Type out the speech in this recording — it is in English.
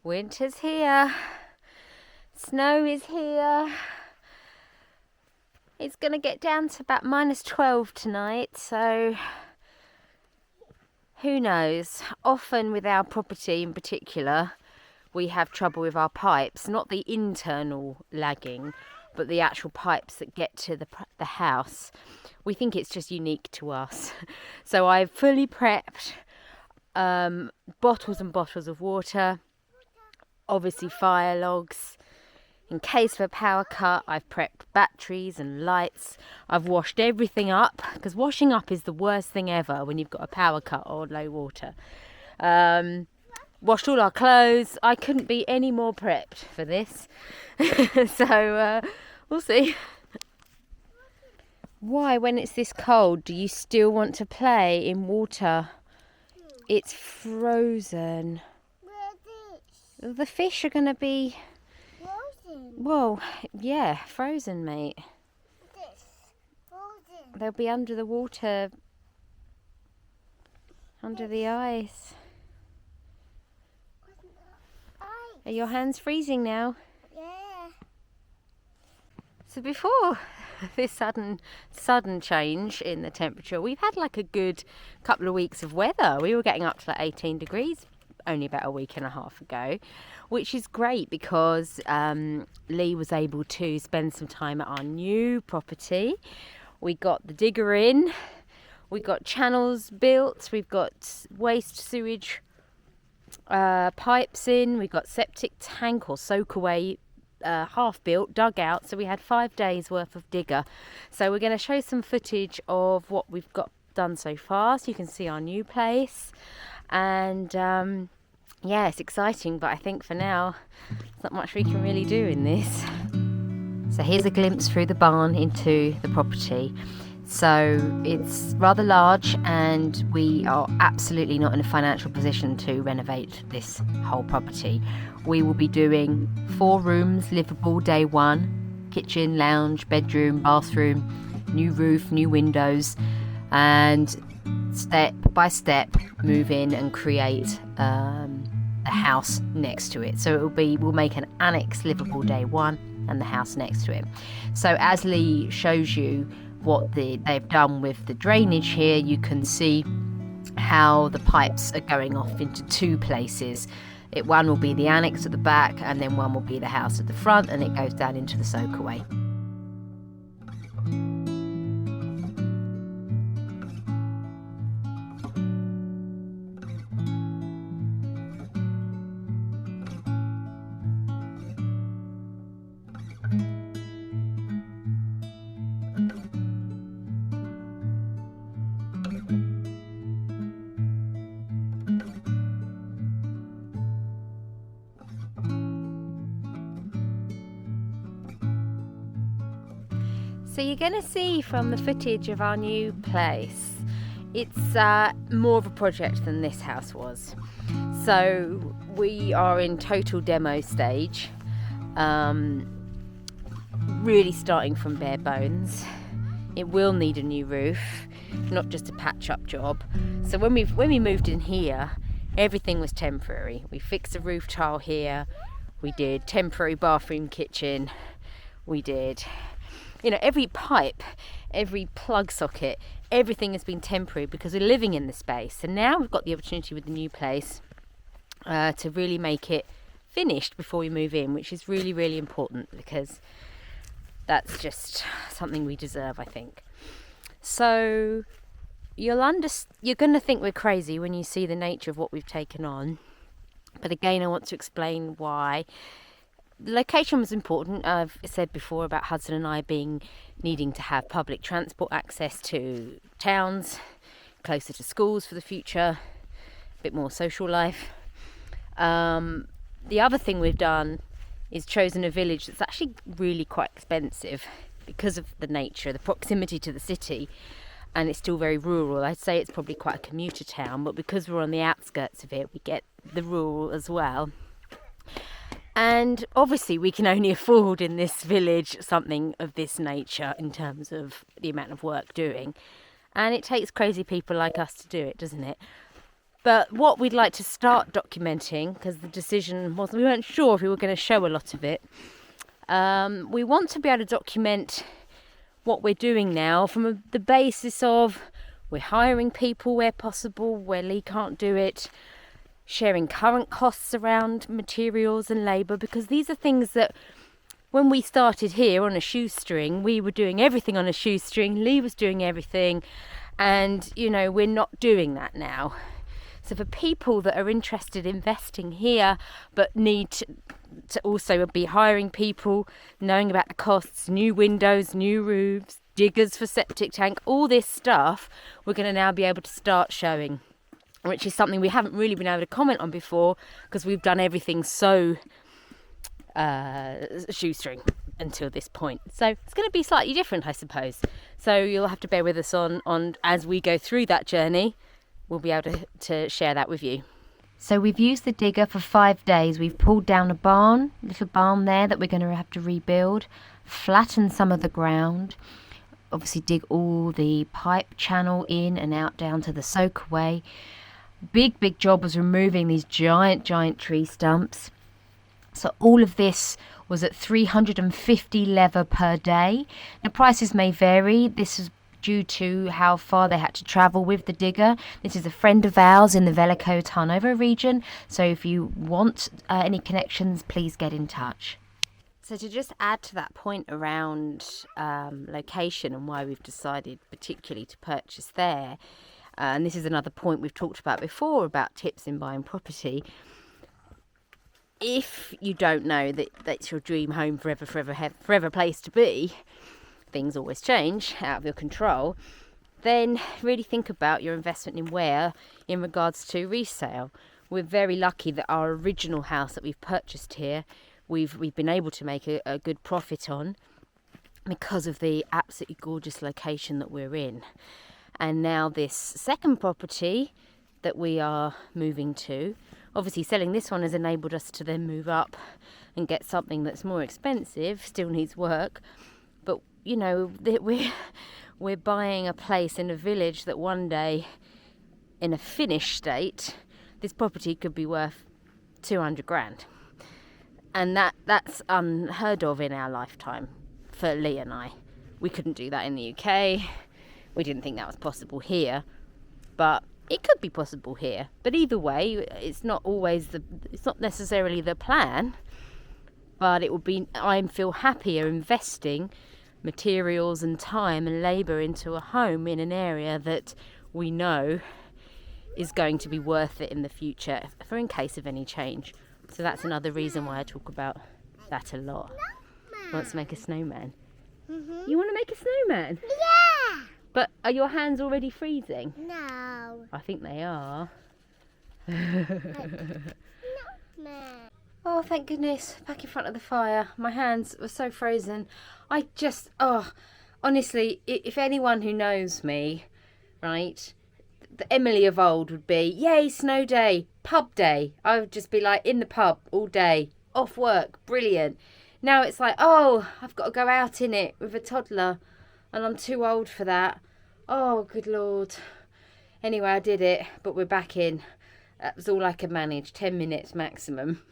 Winter's here. Snow is here. It's going to get down to about -12 tonight, so who knows? Often with our property in particular, we have trouble with our pipes, not the internal lagging, but the actual pipes that get to the house. We think it's just unique to us. So I've fully prepped bottles and bottles of water, obviously fire logs. In case of a power cut, I've prepped batteries and lights. I've washed everything up, because washing up is the worst thing ever when you've got a power cut or low water. Washed all our clothes. I couldn't be any more prepped for this. So we'll see. Why, when it's this cold, do you still want to play in water? It's frozen. The fish are going to be... Frozen? Well, yeah, frozen, mate. Frozen. They'll be under the water, under the ice. Are your hands freezing now? Yeah. So before this sudden change in the temperature, we've had like a good couple of weeks of weather. We were getting up to like 18 degrees only about a week and a half ago, which is great because Lee was able to spend some time at our new property. We got the digger in, we got channels built, we've got waste sewage pipes in, we've got septic tank or soak away half built, dug out, so we had 5 days worth of digger. So we're going to show some footage of what we've got done so far, so you can see our new place. And yeah, it's exciting, but I think for now there's not much we can really do in this. So here's a glimpse through the barn into the property. So it's rather large, and we are absolutely not in a financial position to renovate this whole property. We will be doing 4 rooms, livable day one, kitchen, lounge, bedroom, bathroom, new roof, new windows, and step by step move in and create a house next to it. So we'll make an annex livable day one and the house next to it. So as Lee shows you what they've done with the drainage here, you can see how the pipes are going off into 2 places. One will be the annex at the back, and then one will be the house at the front, and it goes down into the soakaway. So you're going to see from the footage of our new place, it's more of a project than this house was. So we are in total demo stage, really starting from bare bones. It will need a new roof, not just a patch-up job. So when we moved in here, everything was temporary. We fixed a roof tile here, we did temporary bathroom, kitchen, we did... every pipe, every plug socket, everything has been temporary because we're living in the space. And now we've got the opportunity with the new place to really make it finished before we move in, which is really, really important because that's just something we deserve, I think. So you're going to think we're crazy when you see the nature of what we've taken on. But again, I want to explain why. The location was important. I've said before about Hudson and I needing to have public transport access to towns, closer to schools for the future, a bit more social life. The other thing we've done is chosen a village that's actually really quite expensive because of the nature, the proximity to the city, and it's still very rural. I'd say it's probably quite a commuter town, but because we're on the outskirts of it, we get the rural as well. And obviously we can only afford in this village something of this nature in terms of the amount of work doing. And it takes crazy people like us to do it, doesn't it? But what we'd like to start documenting, because the decision was we weren't sure if we were going to show a lot of it, we want to be able to document what we're doing now from the basis of we're hiring people where possible, where Lee can't do it, sharing current costs around materials and labour, because these are things that when we started here on a shoestring, we were doing everything on a shoestring, Lee was doing everything, and we're not doing that now. So for people that are interested in investing here but need to also be hiring people, knowing about the costs, new windows, new roofs, diggers for septic tank, all this stuff, we're going to now be able to start showing, which is something we haven't really been able to comment on before because we've done everything so shoestring until this point. So it's going to be slightly different, I suppose. So you'll have to bear with us on as we go through that journey. We'll be able to share that with you. So we've used the digger for 5 days. We've pulled down a little barn there that we're going to have to rebuild, flatten some of the ground, obviously dig all the pipe channel in and out down to the soakaway. Big job was removing these giant tree stumps. So all of this was at 350 lever per day. Now prices may vary. This is due to how far they had to travel with the digger. This is a friend of ours in the Veliko-Tarnovo region, so if you want any connections, please get in touch. So to just add to that point around location and why we've decided particularly to purchase there, and this is another point we've talked about before about tips in buying property. If you don't know that that's your dream home forever place to be, things always change, out of your control, then really think about your investment in where in regards to resale. We're very lucky that our original house that we've purchased here, we've been able to make a good profit on because of the absolutely gorgeous location that we're in. And now this second property that we are moving to, obviously selling this one has enabled us to then move up and get something that's more expensive, still needs work, but we're buying a place in a village that one day, in a finished state, this property could be worth 200 grand. And that's unheard of in our lifetime for Lee and I. We couldn't do that in the UK. We didn't think that was possible here, but it could be possible here. But either way, it's not necessarily the plan, but it would be, I feel happier investing materials and time and labour into a home in an area that we know is going to be worth it in the future for in case of any change. So that's another reason why I talk about that a lot. Wants to make a snowman. Mm-hmm. You want to make a snowman? Yeah! But are your hands already freezing? No. I think they are. Man. Oh, thank goodness, back in front of the fire. My hands were so frozen. Honestly, if anyone who knows me, right, the Emily of old would be, yay, snow day, pub day. I would just be like in the pub all day, off work, brilliant. Now it's like, I've got to go out in it with a toddler and I'm too old for that. Oh, good Lord. Anyway, I did it, but we're back in. That was all I could manage, 10 minutes maximum.